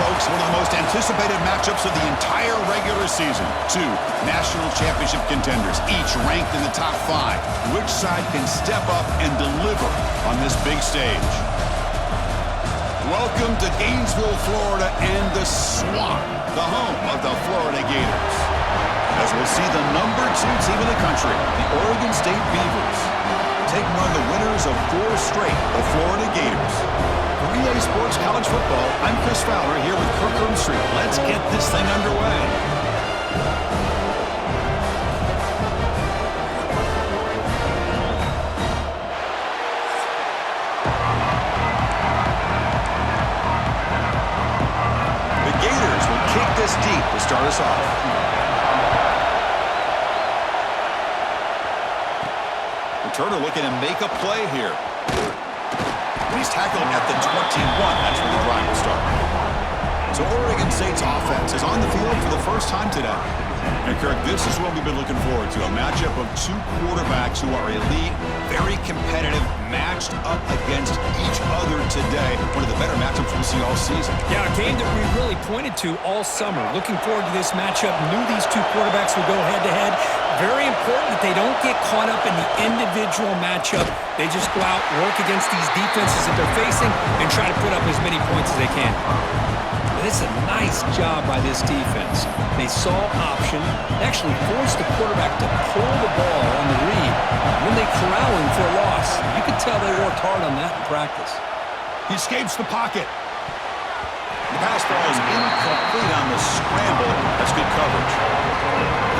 folks, one of the most anticipated matchups of the entire regular season. Two national championship contenders, each ranked in the top 5. Which side can step up and deliver on this big stage? Welcome to Gainesville, Florida, and the Swamp, the home of the Florida Gators. As we'll see the number 2 team in the country, the Oregon State Beavers, taking on the winners of 4 straight, the Florida Gators. For EA Sports College Football, I'm Chris Fowler here with Kirk Herbstreit. Let's get this thing underway. The Gators will kick this deep to start us off. Returner looking to make a play here. He's tackled at the 21. That's where the drive will start. So Oregon State's offense is on the field for the first time today. And Kirk, this is what we've been looking forward to, a matchup of 2 quarterbacks who are elite, very competitive, matched up against each other today. One of the better matchups we'll see all season. Yeah, a game that we really pointed to all summer. Looking forward to this matchup. Knew these 2 quarterbacks would go head-to-head. Very important that they don't get caught up in the individual matchup. They just go out, work against these defenses that they're facing, and try to put up as many points as they can. This is a nice job by this defense. They saw option, actually forced the quarterback to pull the ball on the read, and then they corral him for a loss. You could tell they worked hard on that in practice. He escapes the pocket. The pass ball is incomplete on the scramble. That's good coverage.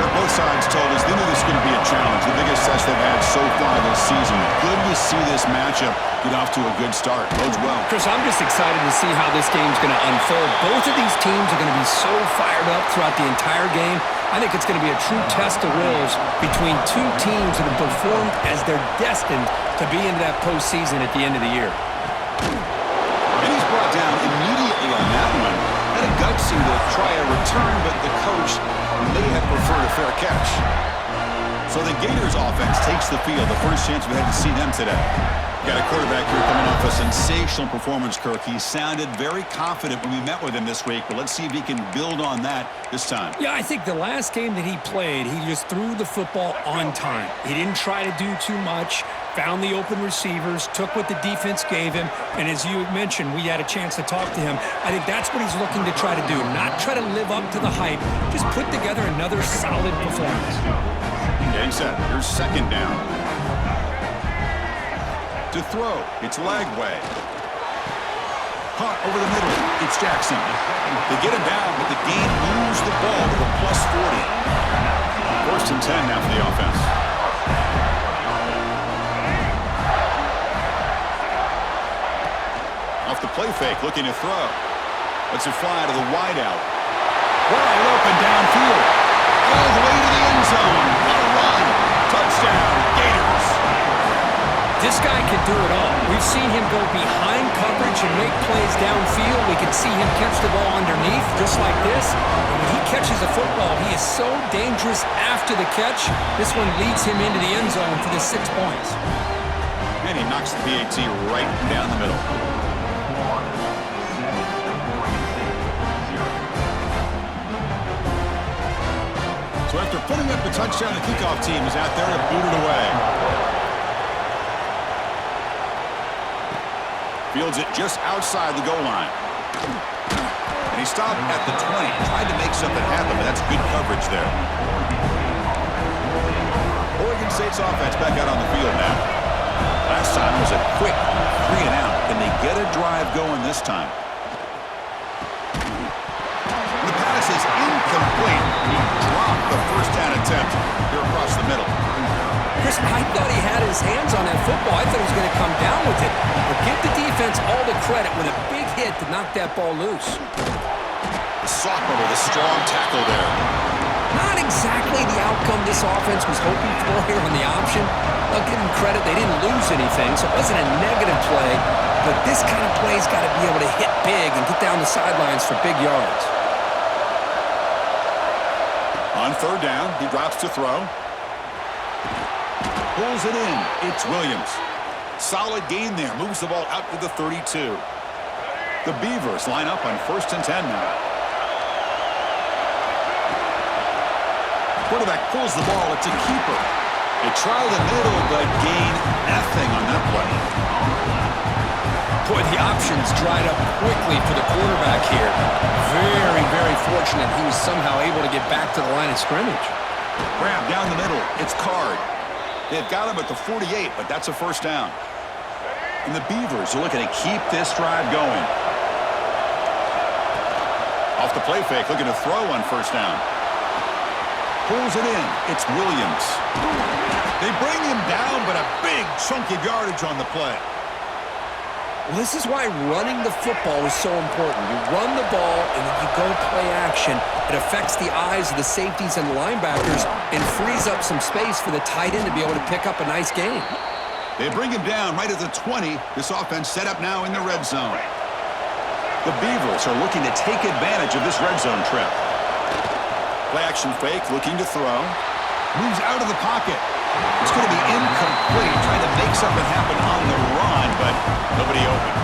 Both sides told us they knew this was going to be a challenge, the biggest test they've had so far this season. Good to see this matchup get off to a good start. Bodes well. Chris, I'm just excited to see how this game's going to unfold. Both of these teams are going to be so fired up throughout the entire game. I think it's going to be a true test of wills between 2 teams that have performed as they're destined to be into that postseason at the end of the year. And he's brought down immediately on that one. Had a gutsy to try a return, but the coach may have preferred a fair catch. So the Gators offense takes the field. The first chance we had to see them today. Got a quarterback here coming off a sensational performance, Kirk. He sounded very confident when we met with him this week, but let's see if he can build on that this time. Yeah, I think the last game that he played, he just threw the football on time. He didn't try to do too much, found the open receivers, took what the defense gave him, and as you mentioned, we had a chance to talk to him. I think that's what he's looking to try to do, not try to live up to the hype, just put together another solid performance. Getting set. Here's second down. To throw, it's Lagway. Caught over the middle, it's Jackson. They get him down, but the game moves the ball to the +40. First and 10 now for the offense. Off the play fake, looking to throw. Lets it fly to the wideout. Wide open downfield. All the way to the end zone. What a run. Touchdown, Gators. This guy can do it all. We've seen him go behind coverage and make plays downfield. We can see him catch the ball underneath, just like this. And when he catches a football, he is so dangerous after the catch. This one leads him into the end zone for the 6 points. And he knocks the PAT right down the middle. So after putting up the touchdown, the kickoff team is out there to boot it away. Fields it just outside the goal line. And he stopped at the 20. Tried to make something happen, but that's good coverage there. Oregon State's offense back out on the field now. Last time was a quick 3 and out. Can they get a drive going this time? The pass is incomplete. He dropped the first down attempt here across the middle. Chris, I thought he had his hands on that football. I thought he was going to come down with it. But give the defense all the credit with a big hit to knock that ball loose. The sophomore with a strong tackle there. Not exactly the outcome this offense was hoping for here on the option. I'll give them credit. They didn't lose anything, so it wasn't a negative play. But this kind of play's got to be able to hit big and get down the sidelines for big yards. On third down, he drops to throw. Pulls it in. It's Williams. Solid gain there. Moves the ball out to the 32. The Beavers line up on 1st and 10 now. Quarterback pulls the ball. It's a keeper. They try the middle, but gain nothing on that play. Boy, the options dried up quickly for the quarterback here. Very, very fortunate he was somehow able to get back to the line of scrimmage. Grab down the middle. It's Card. They've got him at the 48, but that's a first down. And the Beavers are looking to keep this drive going. Off the play fake, looking to throw on first down. Pulls it in. It's Williams. They bring him down, but a big chunk of yardage on the play. Well, this is why running the football is so important. You run the ball, and then you go play action. It affects the eyes of the safeties and the linebackers and frees up some space for the tight end to be able to pick up a nice gain. They bring him down right at the 20. This offense set up now in the red zone. The Beavers are looking to take advantage of this red zone trip. Play action fake, looking to throw. Moves out of the pocket. It's going to be incomplete, trying to make something happen on the run, but nobody open.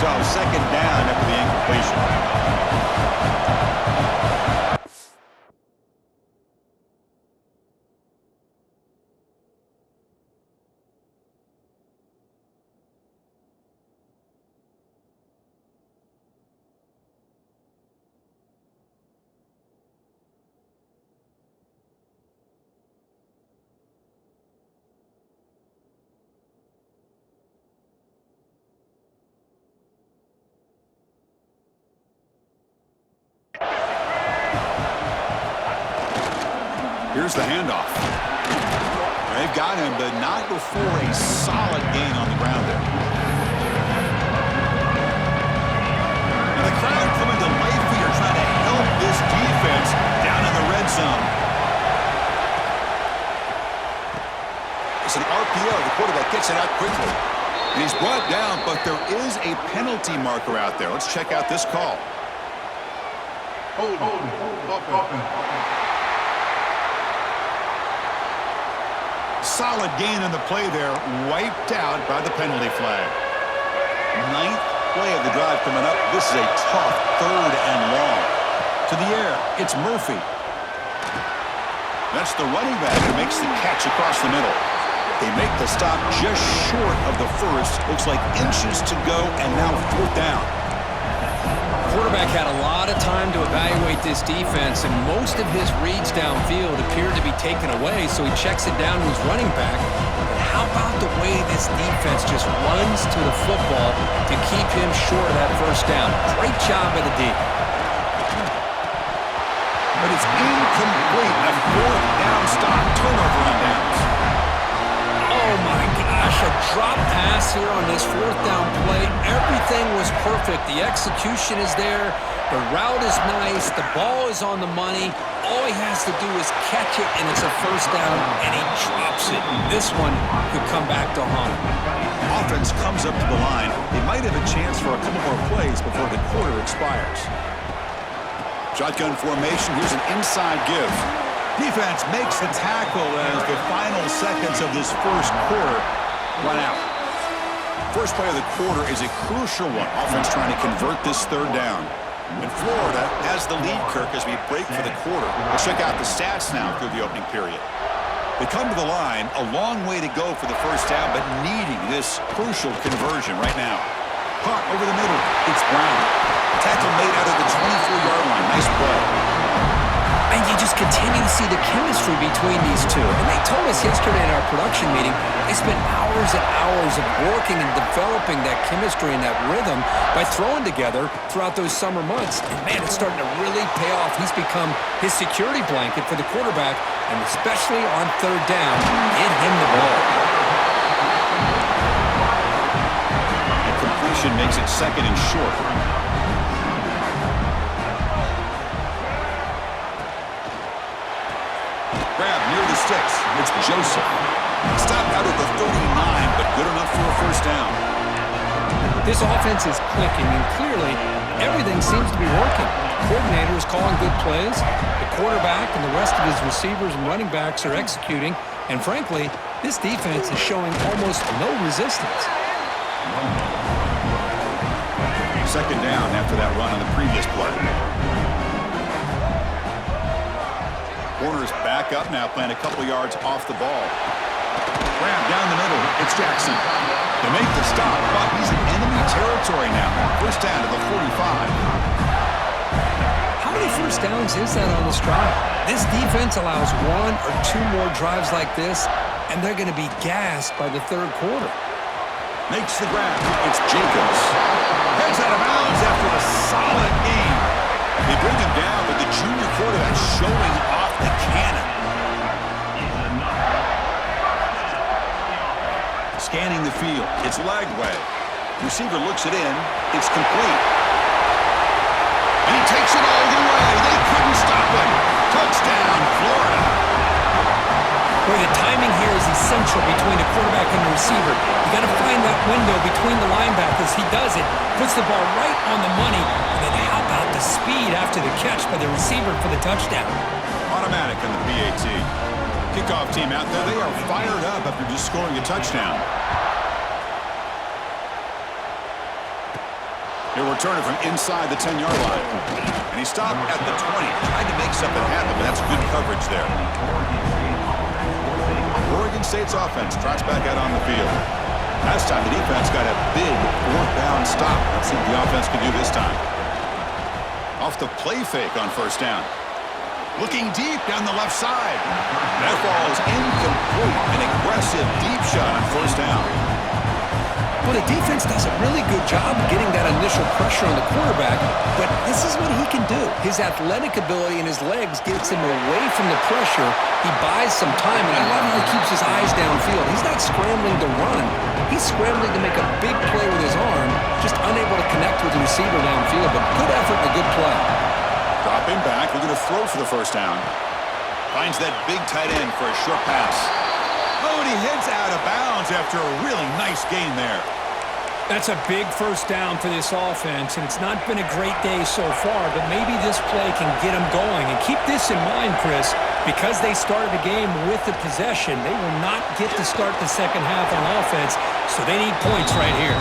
So second down after the incompletion. Here's the handoff. They've got him, but not before a solid gain on the ground there. And the crowd coming to life here, trying to help this defense down in the red zone. It's an RPO. The quarterback gets it out quickly. And he's brought down, but there is a penalty marker out there. Let's check out this call. Hold on. Solid gain on the play there, wiped out by the penalty flag. 9th play of the drive coming up. This is a tough 3rd and long. To the air, it's Murphy. That's the running back who makes the catch across the middle. They make the stop just short of the first. Looks like inches to go, and now 4th down. Quarterback had a lot of time to evaluate this defense, and most of his reads downfield appeared to be taken away, so he checks it down to his running back. And how about the way this defense just runs to the football to keep him short of that first down? Great job by the D. But it's incomplete. A 4th down stop. Turnover on downs. Oh, my gosh. A drop pass here on this 4th down play. Everything was perfect. The execution is there. The route is nice. The ball is on the money. All he has to do is catch it, and it's a first down, and he drops it. This one could come back to haunt him. Offense comes up to the line. They might have a chance for a couple more plays before the quarter expires. Shotgun formation. Here's an inside give. Defense makes the tackle as the final seconds of this first quarter run out. First play of the quarter is a crucial one. Offense trying to convert this 3rd down. And Florida has the lead, Kirk, as we break for the quarter. We'll check out the stats now through the opening period. They come to the line, a long way to go for the first down, but needing this crucial conversion right now. Punt over the middle. It's Brown. Tackle made out of the 24-yard line. Nice play. And you just continue to see the chemistry between these two. And they told us yesterday in our production meeting, they spent hours and hours of working and developing that chemistry and that rhythm by throwing together throughout those summer months. And, man, it's starting to really pay off. He's become his security blanket for the quarterback, and especially on 3rd down, get him the ball. And completion makes it 2nd and short. Grab near the sticks. It's Joseph. Stopped out at the 39, but good enough for a first down. This offense is clicking, and clearly everything seems to be working. The coordinator is calling good plays. The quarterback and the rest of his receivers and running backs are executing. And frankly, this defense is showing almost no resistance. second down after that run on the previous play. Corner's back up now, playing a couple yards off the ball. Grab down the middle. It's Jackson. They make the stop, but he's in enemy territory now. First down to the 45. How many first downs is that on this drive? This defense allows one or two more drives like this, and they're going to be gassed by the third quarter. Makes the grab. It's Jacobs. Heads out of bounds after a solid game. They bring him down, but the junior quarterback showing off the cannon. Scanning the field. It's Lagway. Receiver looks it in. It's complete. And he takes it all the way. They couldn't stop him. Touchdown, Florida. Boy, the timing here is essential between the quarterback and the receiver. You got to find that window between the linebackers. He does it. Puts the ball right on the money. And then how about the speed after the catch by the receiver for the touchdown? Automatic on the PAT. Kickoff team out there. They are fired up after just scoring a touchdown. He'll return it from inside the 10-yard line. And he stopped at the 20. Tried to make something happen, but that's good coverage there. Oregon State's offense trots back out on the field. Last time the defense got a big fourth down stop. Let's see what the offense can do this time. Off the play fake on first down. Looking deep down the left side. That ball is incomplete. An aggressive deep shot on first down. Well, the defense does a really good job of getting that initial pressure on the quarterback, but this is what he can do. His athletic ability and his legs gets him away from the pressure. He buys some time, and I love how he keeps his eyes downfield. He's not scrambling to run. He's scrambling to make a big play with his arm, just unable to connect with the receiver downfield, but good effort and a good play. Dropping back, looking to throw for the first down. Finds that big tight end for a short pass. Oh, and he heads out of bounds after a really nice gain there. That's a big first down for this offense, and it's not been a great day so far, but maybe this play can get them going. And keep this in mind, Chris, because they started the game with the possession, they will not get to start the second half on offense, so they need points right here.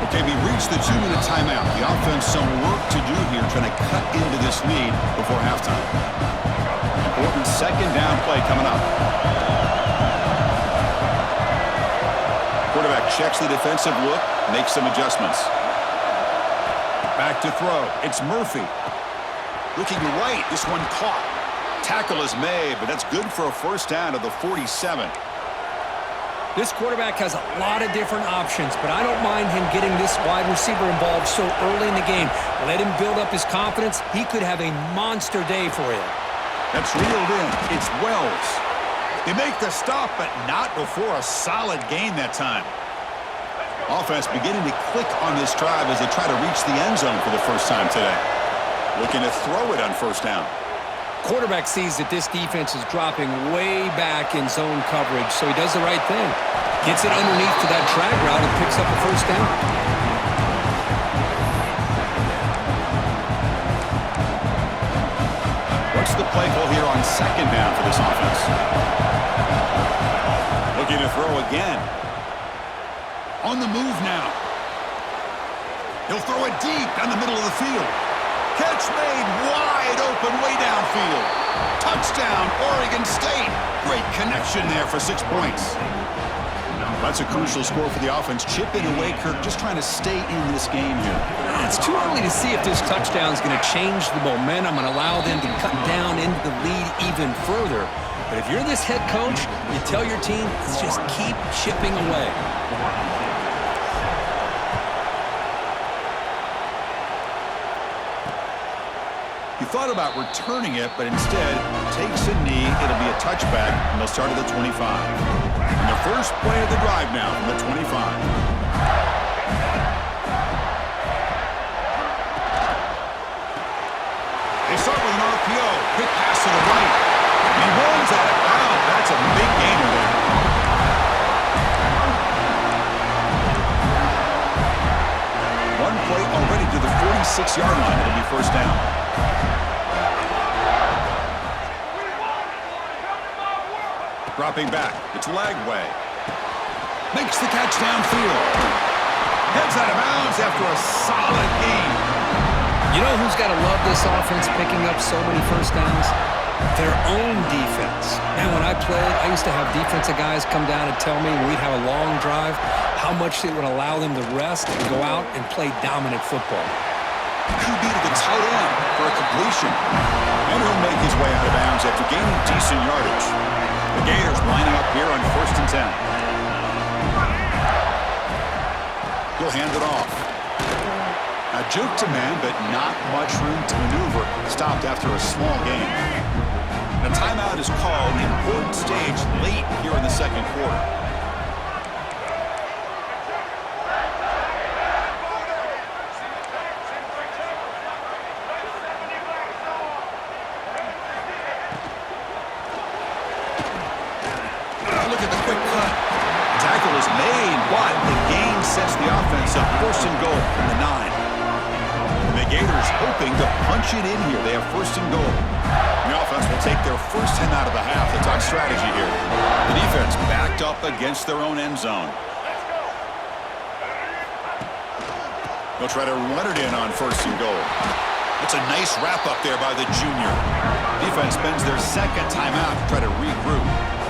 Okay, we reached the 2-minute timeout. The offense some work to do here, trying to cut into this lead before halftime. Important second down play coming up. Quarterback checks the defensive look, makes some adjustments. Back to throw. It's Murphy. Looking right, this one caught. Tackle is made, but that's good for a first down to the 47. This quarterback has a lot of different options, but I don't mind him getting this wide receiver involved so early in the game. Let him build up his confidence. He could have a monster day for him. That's reeled in. It's Wells. They make the stop, but not before a solid gain that time. Offense beginning to click on this drive as they try to reach the end zone for the first time today. Looking to throw it on first down. Quarterback sees that this defense is dropping way back in zone coverage, so he does the right thing. Gets it underneath to that drag route and picks up a first down. What's the play call here on second down for this offense? Looking to throw again. On the move now. He'll throw it deep down the middle of the field. Catch made wide open way downfield. Touchdown, Oregon State. Great connection there for 6 points. That's a crucial score for the offense. Chipping away, Kirk, just trying to stay in this game here. It's too early to see if this touchdown is going to change the momentum and allow them to cut down into the lead even further. But if you're this head coach, you tell your team, let's just keep chipping away. He thought about returning it, but instead takes a knee. It'll be a touchback, and they'll start at the 25. And the first play of the drive now from the 25. They start with an RPO. Quick pass to the right. And he runs out of bounds. That's a big gainer there. One play already to the 46-yard line. It'll be first down. Dropping back. It's Lagway. Makes the catch downfield. Heads out of bounds after a solid gain. You know who's got to love this offense picking up so many first downs? Their own defense. Man, when I played, I used to have defensive guys come down and tell me when we'd have a long drive how much it would allow them to rest and go out and play dominant football. QB to the tight end for a completion. And he'll make his way out of bounds after gaining decent yardage. The Gators lining up here on 1st and 10. He'll hand it off. Now juke to man, but not much room to maneuver. Stopped after a small gain. A timeout is called. Important stage late here in the second quarter. Look at the quick cut. The tackle is made, but the gain sets the offense up. 1st and goal from the 9. And the Gators hoping to punch it in here. They have 1st and goal. The offense will take their first 10 out of the half. They talk strategy here. The defense backed up against their own end zone. They'll try to run it in on 1st and goal. It's a nice wrap up there by the junior. Defense spends their second timeout to try to regroup.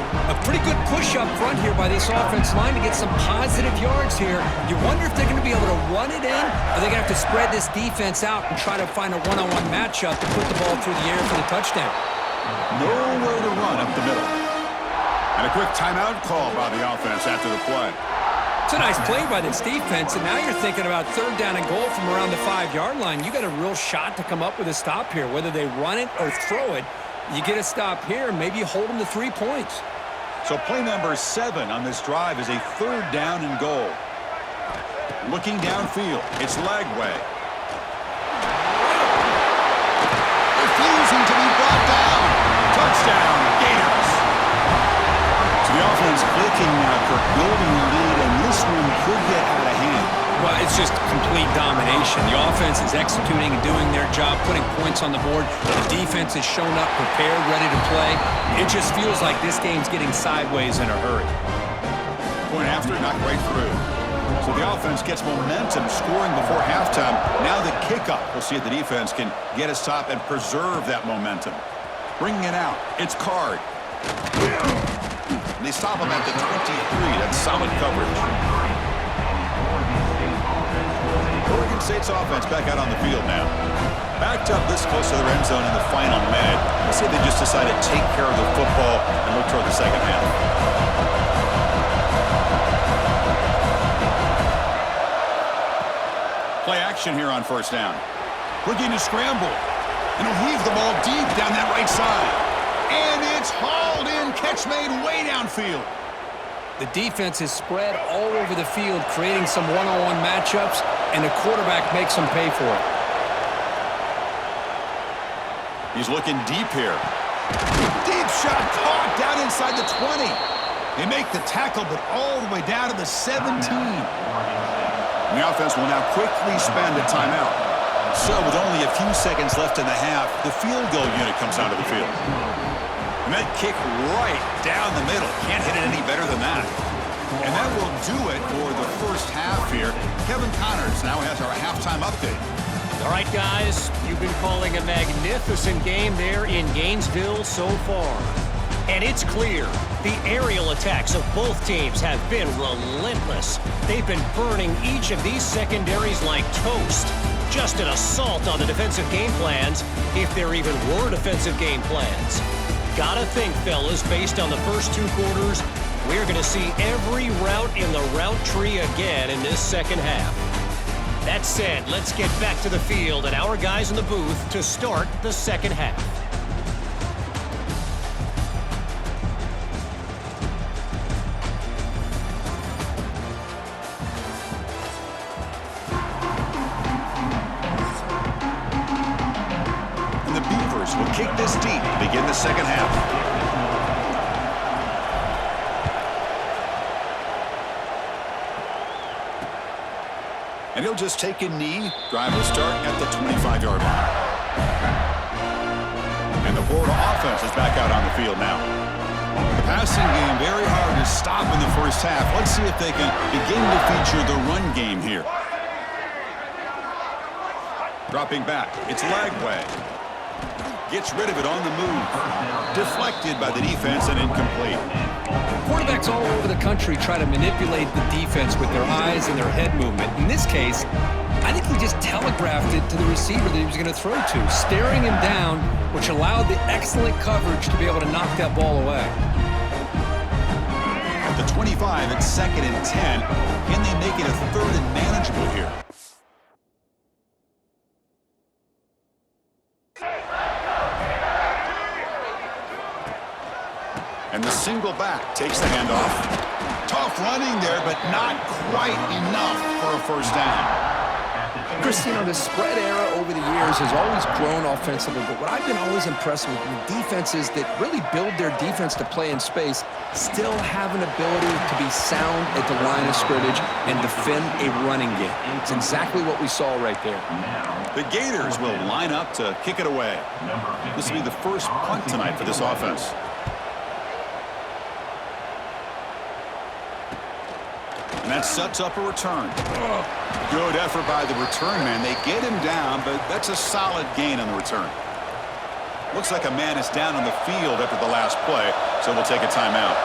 A pretty good push up front here by this offense line to get some positive yards here. You wonder if they're going to be able to run it in, or they're going to have to spread this defense out and try to find a one-on-one matchup to put the ball through the air for the touchdown. Nowhere to run up the middle. And a quick timeout call by the offense after the play. It's a nice play by this defense, and now you're thinking about 3rd down and goal from around the 5-yard line. You got a real shot to come up with a stop here. Whether they run it or throw it, you get a stop here, and maybe you hold them to 3 points. So play number 7 on this drive is a 3rd down and goal. Looking downfield, it's Lagway. Refusing to be brought down. Touchdown, Gators. So the offense clicking now, Kirk, building a lead, and this one could get out of hand. Well, it's just complete domination. The offense is executing and doing their job, putting points on the board. The defense has shown up prepared, ready to play. It just feels like this game's getting sideways in a hurry. Point after, not right through. So the offense gets momentum, scoring before halftime. Now the kickoff. We'll see if the defense can get a stop and preserve that momentum. Bringing it out, it's Card. And they stop him at the 23. That's solid coverage. Oregon State's offense back out on the field now. Backed up this close to their end zone in the final minute. Let's say they just decided to take care of the football and look toward the second half. Play action here on 1st down. Looking to scramble. And he'll heave the ball deep down that right side. And it's hauled in. Catch made way downfield. The defense is spread all over the field, creating some one-on-one matchups, and the quarterback makes them pay for it. He's looking deep here. Deep shot caught down inside the 20. They make the tackle, but all the way down to the 17. The offense will now quickly spend a timeout. So with only a few seconds left in the half, the field goal unit comes out of the field. And that kick right down the middle. Can't hit it any better than that. And that will do it for the first half here. Kevin Connors now has our halftime update. All right, guys, you've been calling a magnificent game there in Gainesville so far. And it's clear the aerial attacks of both teams have been relentless. They've been burning each of these secondaries like toast. Just an assault on the defensive game plans, if there even were defensive game plans. Gotta think, fellas, based on the first 2 quarters, we're going to see every route in the route tree again in this second half. That said, let's get back to the field and our guys in the booth to start the second half. And the Beavers will kick this deep to begin the second half. And he'll just take a knee. Drive will start at the 25-yard line. And the Florida offense is back out on the field now. The Passing game very hard to stop in the first half. Let's see if they can begin to feature the run game here. Dropping back. It's Lagway. Gets rid of it on the move. Deflected by the defense and incomplete. Quarterbacks all over the country try to manipulate the defense with their eyes and their head movement. In this case, I think he just telegraphed it to the receiver that he was going to throw to, staring him down, which allowed the excellent coverage to be able to knock that ball away. At the 25, it's 2nd and 10. Can they make it a 3rd and manageable here? And the single back takes the handoff. Tough running there, but not quite enough for a first down. Chris, the spread era over the years has always grown offensively, but what I've been always impressed with defenses that really build their defense to play in space still have an ability to be sound at the line of scrimmage and defend a running game. It's exactly what we saw right there. The Gators will line up to kick it away. This will be the first punt tonight for this offense. And that sets up a return. Good effort by the return man. They get him down, but that's a solid gain on the return. Looks like a man is down on the field after the last play, so we'll take a timeout.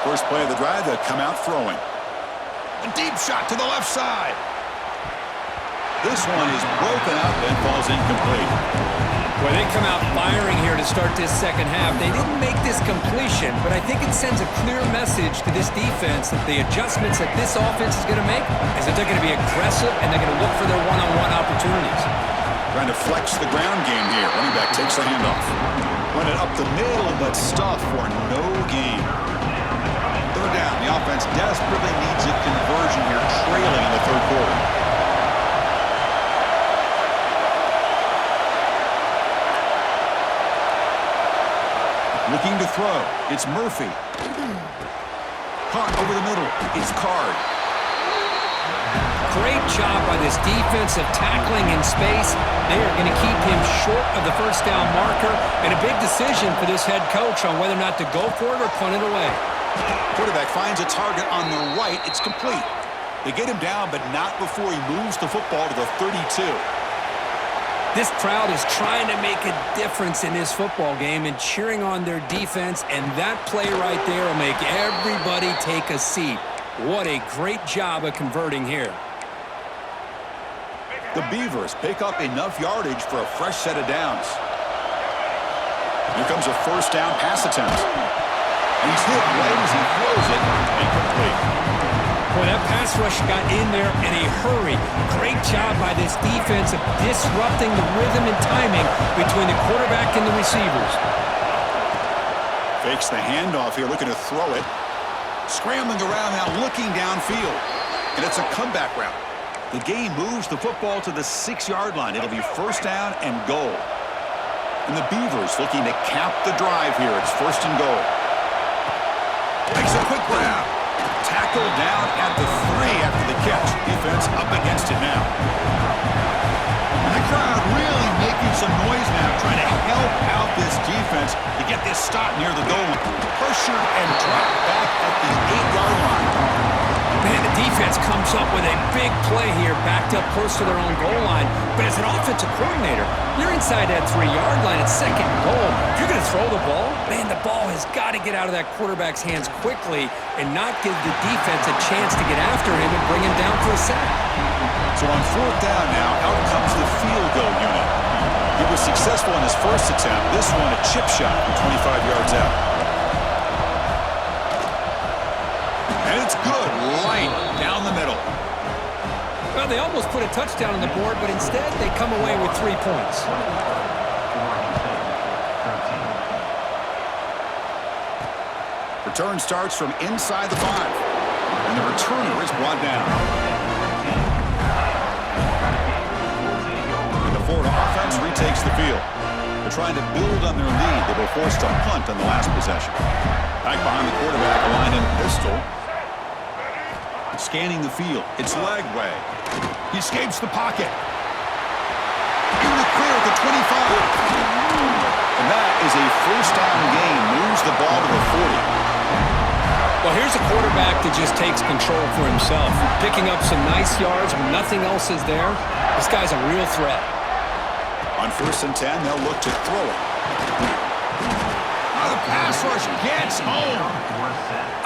First play of the drive, they'll come out throwing. A deep shot to the left side. This one is broken up and falls incomplete. Well, they come out firing here to start this second half. They didn't make this completion, but I think it sends a clear message to this defense that the adjustments that this offense is going to make is that they're going to be aggressive and they're going to look for their one-on-one opportunities. Trying to flex the ground game here. Running back takes the handoff. Run it up the middle, but stuff for no gain. 3rd down. The offense desperately needs a conversion here, trailing in the 3rd quarter. Looking to throw. It's Murphy. Caught over the middle. It's Card. Great job by this defensive tackling in space. They are going to keep him short of the first down marker, and a big decision for this head coach on whether or not to go for it or punt it away. Quarterback finds a target on the right. It's complete. They get him down, but not before he moves the football to the 32. This crowd is trying to make a difference in this football game and cheering on their defense, and that play right there will make everybody take a seat. What a great job of converting here. The Beavers pick up enough yardage for a fresh set of downs. Here comes a first down pass attempt. And he's hit right as he throws it, incomplete. Boy, that pass rush got in there in a hurry. Great job by this defense of disrupting the rhythm and timing between the quarterback and the receivers. Fakes the handoff here, looking to throw it. Scrambling around now, looking downfield. And it's a comeback route. The game moves the football to the 6-yard line. It'll be first down and goal. And the Beavers looking to cap the drive here. It's first and goal. Makes a quick grab. Tackled down at the 3 after the catch. Defense up against it now. And the crowd really making some noise now, trying to help out this defense to get this stop near the goal line. Pressured and dropped back at the 8-yard line. Man, the defense comes up with a big play here, backed up close to their own goal line. But as an offensive coordinator, you're inside that 3-yard line at second and goal. If you're going to throw the ball, man, the ball has got to get out of that quarterback's hands quickly and not give the defense a chance to get after him and bring him down for a sack. So on 4th down now, out comes the field goal unit. He was successful in his first attempt. This one a chip shot from 25 yards out. And it's good, right down the middle. Well, they almost put a touchdown on the board, but instead they come away with 3 points. Return starts from inside the 5. And the returner is brought down. And the Florida offense retakes the field. They're trying to build on their lead. They were forced to punt on the last possession. Back behind the quarterback, line in pistol. Scanning the field. It's Lagway. He escapes the pocket. In the clear at the 25. And that is a first down gain. Moves the ball to the 40. Well, here's a quarterback that just takes control for himself. Picking up some nice yards when nothing else is there. This guy's a real threat. On 1st and 10, they'll look to throw it. The pass rush gets home.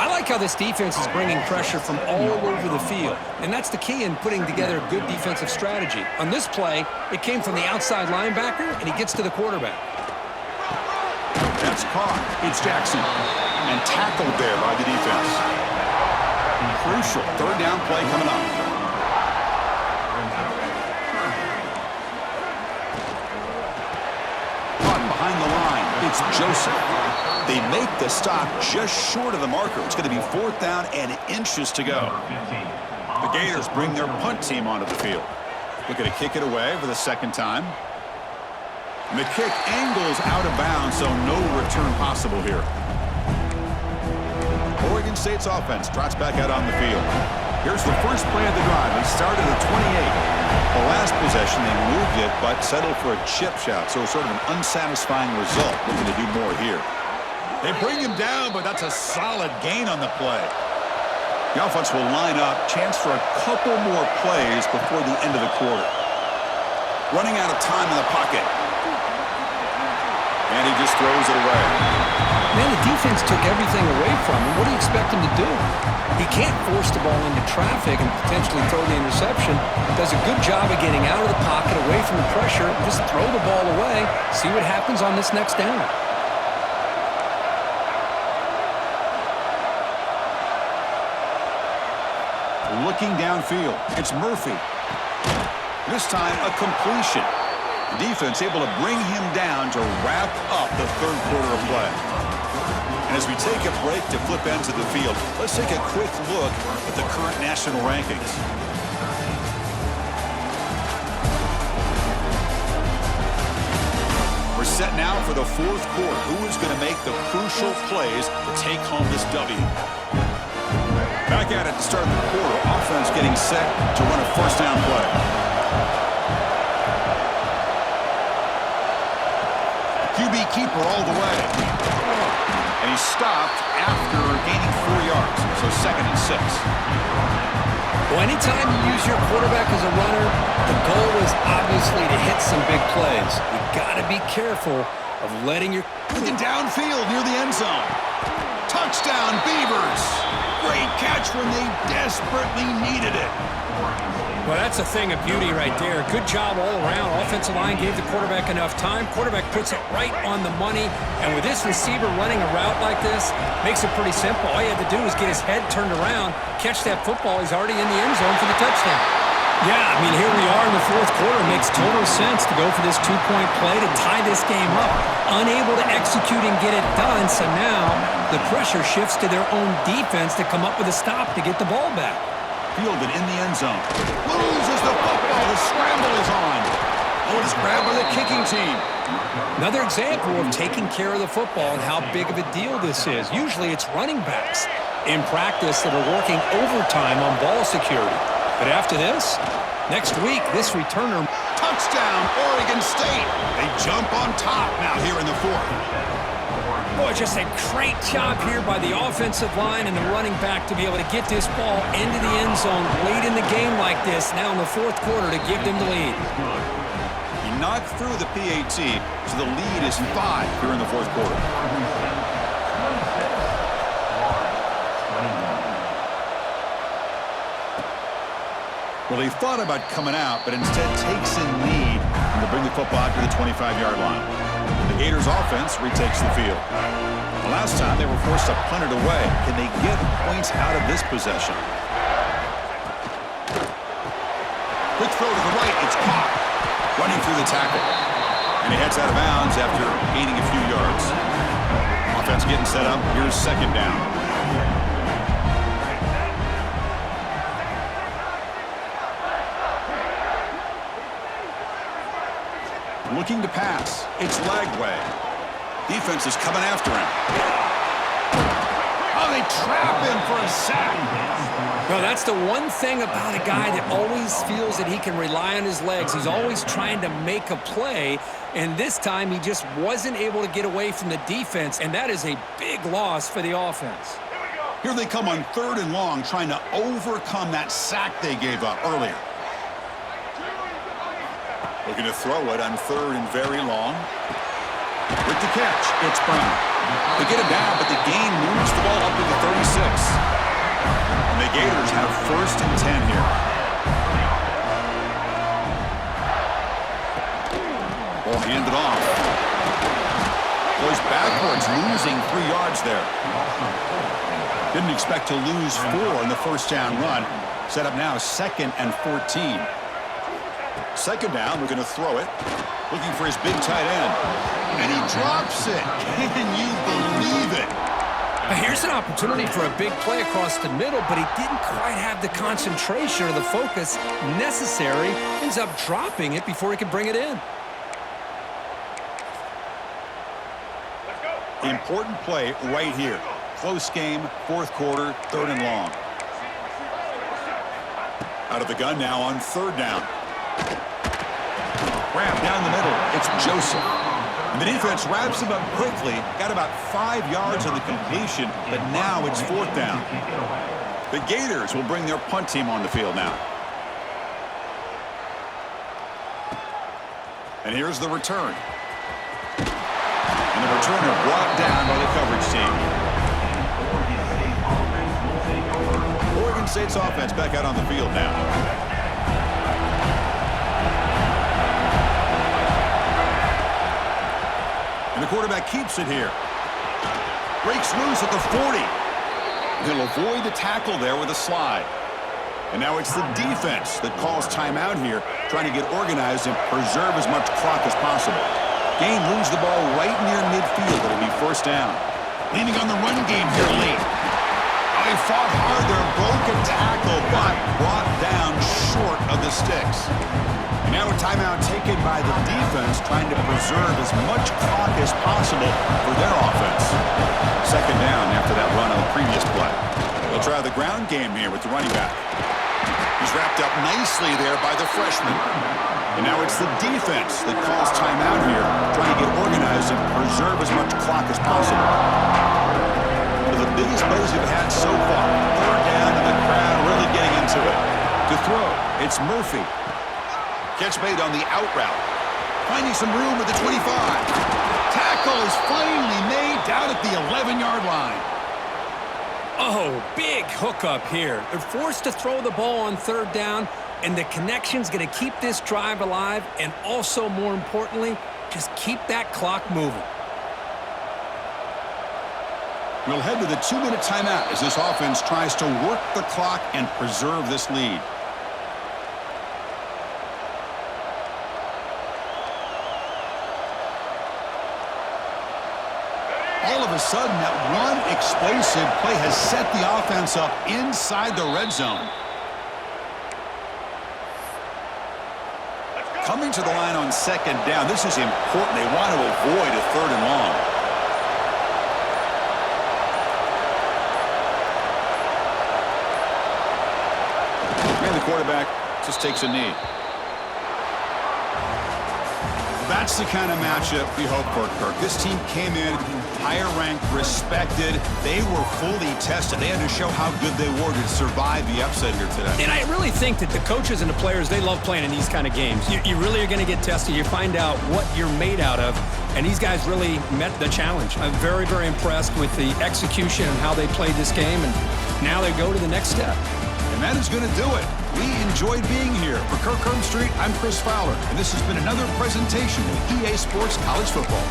I like how this defense is bringing pressure from all over the field. And that's the key in putting together a good defensive strategy. On this play, it came from the outside linebacker, and he gets to the quarterback. That's caught. It's Jackson. And tackled there by the defense. Crucial 3rd down play coming up. Caught behind the line. It's Joseph. They make the stop just short of the marker. It's going to be 4th down and inches to go. The Gators bring their punt team onto the field. Looking to kick it away for the 2nd time. And the kick angles out of bounds, so no return possible here. Oregon State's offense trots back out on the field. Here's the first play of the drive. They started at 28. The last possession, they moved it, but settled for a chip shot, so sort of an unsatisfying result. Looking to do more here. They bring him down, but that's a solid gain on the play. The offense will line up. Chance for a couple more plays before the end of the quarter. Running out of time in the pocket. And he just throws it away. Man, the defense took everything away from him. What do you expect him to do? He can't force the ball into traffic and potentially throw the interception. Does a good job of getting out of the pocket, away from the pressure. Just throw the ball away. See what happens on this next down. Looking downfield, it's Murphy. This time, a completion. The defense able to bring him down to wrap up the 3rd quarter of play. And as we take a break to flip ends of the field, let's take a quick look at the current national rankings. We're set now for the 4th quarter. Who is going to make the crucial plays to take home this W? Back at it to start the quarter. Offense getting set to run a 1st down play. QB keeper all the way. And he stopped after gaining 4 yards. So 2nd and 6. Well, anytime you use your quarterback as a runner, the goal is obviously to hit some big plays. You got to be careful of letting your... Looking downfield near the end zone. Touchdown, Beavers. Great catch when they desperately needed it. Well, that's a thing of beauty right there. Good job all around. Offensive line gave the quarterback enough time. Quarterback puts it right on the money. And with this receiver running a route like this, makes it pretty simple. All you had to do was get his head turned around, catch that football. He's already in the end zone for the touchdown. Yeah, I mean, here we are in the 4th quarter. It makes total sense to go for this 2-point play to tie this game up. Unable to execute and get it done, so now the pressure shifts to their own defense to come up with a stop to get the ball back. Fielded in the end zone. Loses the football. The scramble is on. Oh, it's grabbed by the kicking team. Another example of taking care of the football and how big of a deal this is. Usually it's running backs in practice that are working overtime on ball security. But after this, next week, this returner... Touchdown, Oregon State. They jump on top now here in the 4th. Boy, just a great job here by the offensive line and the running back to be able to get this ball into the end zone late in the game like this, now in the 4th quarter to give them the lead. He knocked through the PAT, so the lead is 5 here in the 4th quarter. Well, he thought about coming out, but instead takes in lead to bring the football out to the 25-yard line. The Gators offense retakes the field. The last time they were forced to punt it away. Can they get points out of this possession? Quick throw to the right. It's caught. Running through the tackle. And he heads out of bounds after gaining a few yards. Offense getting set up. Here's 2nd down. Looking to pass. It's Lagway. Defense is coming after him. Oh, they trap him for a sack. No, that's the one thing about a guy that always feels that he can rely on his legs. He's always trying to make a play, and this time he just wasn't able to get away from the defense, and that is a big loss for the offense. Here they come on 3rd and long, trying to overcome that sack they gave up earlier. Looking to throw it on 3rd and very long. With the catch, it's Brown. They get it down, but the gain moves the ball up to the 36. And the Gators have 1st and 10 here. Ball handed off. Goes backwards, losing 3 yards there. Didn't expect to lose 4 in the first down run. Set up now 2nd and 14. 2nd down, we're going to throw it. Looking for his big tight end. And he drops it. Can you believe it? Here's an opportunity for a big play across the middle, but he didn't quite have the concentration or the focus necessary. Ends up dropping it before he could bring it in. Important play right here. Close game, 4th quarter, 3rd and long. Out of the gun now on 3rd down. Wrap down the middle. It's Joseph. And the defense wraps him up quickly. Got about 5 yards on the completion, but now it's 4th down. The Gators will bring their punt team on the field now. And here's the return. And the returner brought down by the coverage team. Oregon State's offense back out on the field now. And the quarterback keeps it here. Breaks loose at the 40. He'll avoid the tackle there with a slide. And now it's the defense that calls timeout here, trying to get organized and preserve as much clock as possible. Gain moves the ball right near midfield. It'll be 1st down. Leaning on the run game here late. Oh, he fought hard there, broke a tackle, but brought down short of the sticks. And now a timeout taken by the defense, trying to preserve as much clock as possible for their offense. 2nd down after that run on the previous play. They'll try the ground game here with the running back. He's wrapped up nicely there by the freshman. And now it's the defense that calls timeout here, trying to get organized and preserve as much clock as possible. One of the biggest plays we've had so far. 3rd down, and the crowd really getting into it. To throw, it's Murphy. Catch made on the out route. Finding some room at the 25. Tackle is finally made down at the 11-yard line. Oh, big hookup here. They're forced to throw the ball on 3rd down, and the connection's going to keep this drive alive, and also, more importantly, just keep that clock moving. We'll head to the 2-minute timeout as this offense tries to work the clock and preserve this lead. All of a sudden, that one explosive play has set the offense up inside the red zone. Coming to the line on 2nd down, this is important. They want to avoid a 3rd and long. And the quarterback just takes a knee. That's the kind of matchup we hope for, Kirk. This team came in higher ranked, respected. They were fully tested. They had to show how good they were to survive the upset here today. And I really think that the coaches and the players, they love playing in these kind of games. You really are going to get tested. You find out what you're made out of. And these guys really met the challenge. I'm very, very impressed with the execution and how they played this game. And now they go to the next step. And that is going to do it. We enjoyed being here. For Kirk Herbstreit, I'm Chris Fowler, and this has been another presentation of EA Sports College Football.